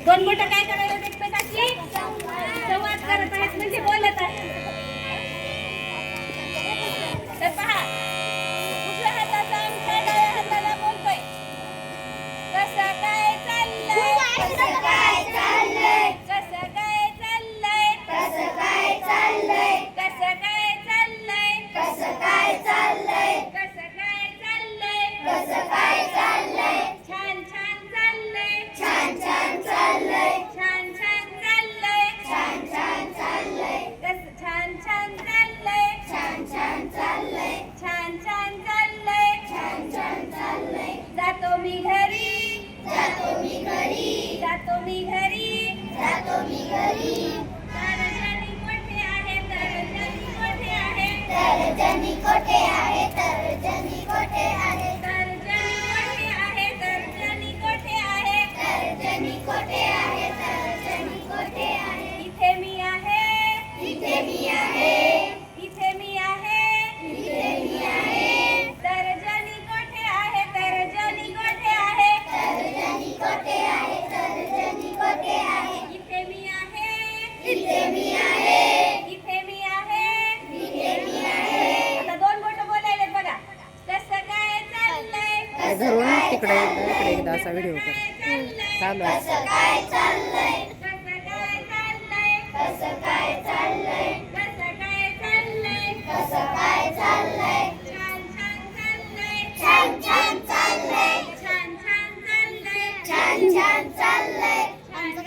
दोन बोटं काय करायला एकमेकांशी संवाद करत आहेत म्हणजे बोलत आहेत. तर पहा उजव्या हाताचा अंगठा डाव्या हाताला बोलतोय. कसं काय चाललंय, कसं काय चाललंय, कसं काय चाललंय, कसं काय चाललंय, कसं काय चाललंय, कसं काय चाललंय, कसं काय चाललंय, कसं काय चाललंय, छान छान चाललंय, छान छान चाललंय, छान छान चाललंय, छान छान चाललंय, कसं छान छान चाललंय, छान छान चाललंय, छान छान चाललंय, छान छान चाललंय. जातो मी घरी, जातो मी घरी, जातो मी घरी, जातो मी घरी. तर्जनी कोठे आहे, तर्जनी कोठे आहे, तर्जनी कोठे आहे, तर्जनी कोठे आहे, तर्जनी कोठे आहे, तर्जनी कोठे आहे, तर्जनी कोठे आहे, तर्जनी कोठे आहे. इथे मी आहे, इथे मी आहे, इथे मी आहे, इथे मी आहे. तर्जनी कोठे आहे, तर्जनी कोठे आहे, तर्जनी कोठे आहे, तर्जनी कोठे आहे. इथे मी आहे, इथे मी आहे, इथे मी आहे, इथे मी आहे. आता दोन बोटं बोलायलेत बघा. कसं काय चाललंय, धरून तिकडे एकदा असा व्हिडिओ कर चालू आहे. कसं काय चाललंय, कसं काय चाललंय, कसं काय चाललंय, कसं काय चाललंय, कसं काय चाललंय, छान छान चाललंय, छान छान चाललंय, छान छान चाललंय, छान छान चाललंय, छान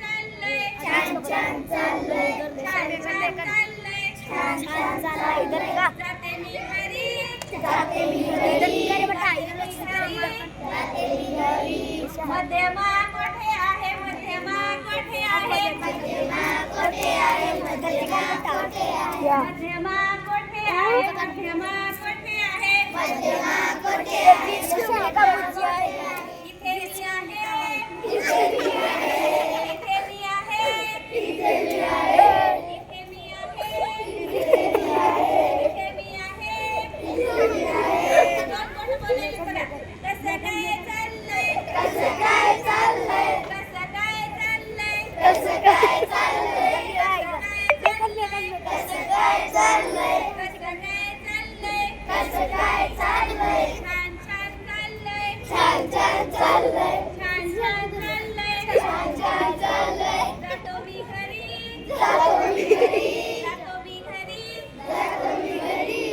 छान चाललंय, छान छान चाललंय, छान छान चाललंय, छान छान चाललंय. जाते मी घरी, जाते मी घरी, जाते मी घरी. मध्यमा कोठे आहे, मध्यमा कोठे आहे, मध्यमा कोठे आहे, मध्यमा कोठे आहे, मध्यमा कोठे आहे, मध्यमा कोठे आहे, मध्यमा कोठे आहे. इथे मी आहे, इथे मी आहे, इथे मी आहे, इथे मी आहे, इथे मी आहे, इथे मी आहे, इथे मी आहे, इथे मी आहे. दोन बोटं बोलायला बघा. कसं काय चाललंय, कसं काय चाललंय, कसं काय चाललंय, कसं काय चाललंय, कसं काय चाललंय, कसं काय चाललंय, कसं काय चाललंय, छान छान चाललंय, छान छान चाललंय, छान छान चाललंय, छान छान चाललंय. जातो मी घरी, जातो मी घरी, जातो मी घरी, जातो मी घरी.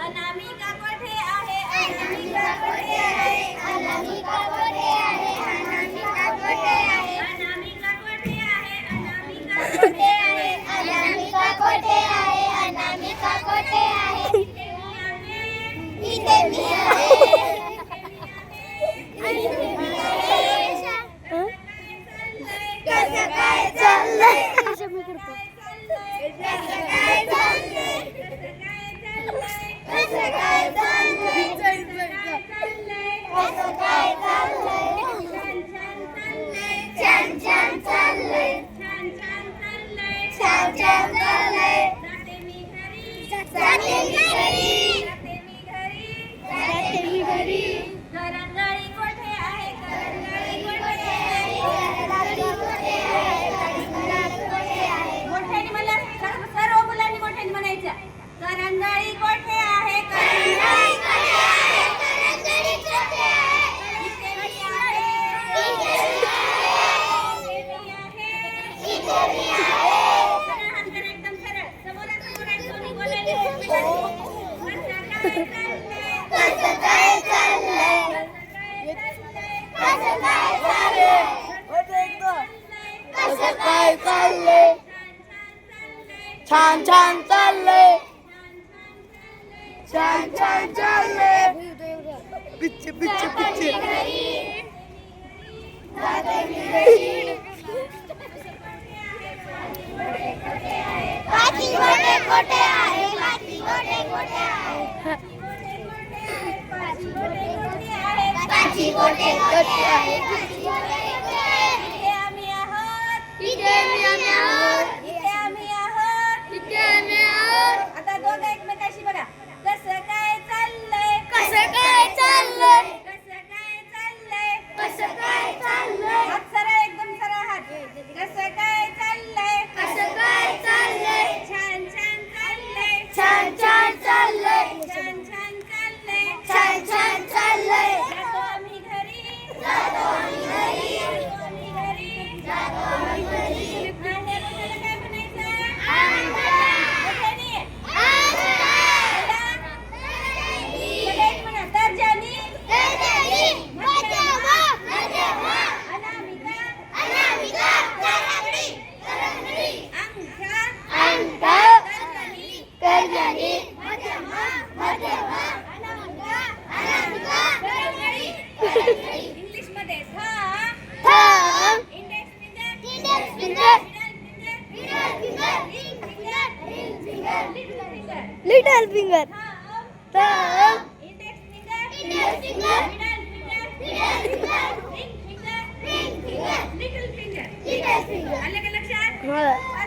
अनामिका कोठे आहे, अनामिका कोठे आहे, अनामिका कोठे आहे, अनामिका कोठे आहे, अनामिका कोठे आहे, अनामिका कोठे आहे, अनामिका कोठे आहे, अनामिका कोठे आहे. इथे मी आहे, इथे मी आहे, कसं काय चाललंय, कसं काय चाललंय, कसं काय चाललंय, कसं काय चाललंय, छान छान चाललंय, छान छान चाललंय, छान छान चाललंय. जाते मी घरी, जाते मी घरी, जाते मी घरी, जाते मी घरी. करंगळी कोठे आहे, करंगळी कोठे आहे, करंगळी कोठे आहे, करंगळी कोठे आहे. मोठ्याने मला सर्व मुलांनी मोठ्याने म्हणायचं. करंगळी कोठे आहे, करंगळी कोठे आहे, करंगळी कोठे आहे. इथे मी आहे, इथे मी आहे, इथे मी आहे, इथे मी आहे. सरळ हात करा, एकदम सरळ. समोरासमोर आणि दोन्ही बोलायला एकमेकांशी. कसं काय चाललंय, कसं काय चाललंय, कसं काय चाललंय, छान छान चाललंय, छान छान चाललंय. पिच्चे पिच्चे पिच्चे पाची गोटे गोटे आहे, पाची गोटे गोटे आहे, पाची गोटे गोटे आहे, पाची गोटे गोटे आहे. इथे आम्ही आहोत, इथे आम्ही आहोत, इथे आम्ही आहोत, इथे आम्ही आहोत. आता दोघं एकमेकाशी बघा. कसं काय चाललंय, कसं काय चाललंय, कसं काय चाललंय, कसं काय चाललंय. हात सरळ, एकदम सरळ हात. Middle finger thumb index finger ring finger little finger आलं का लक्षात?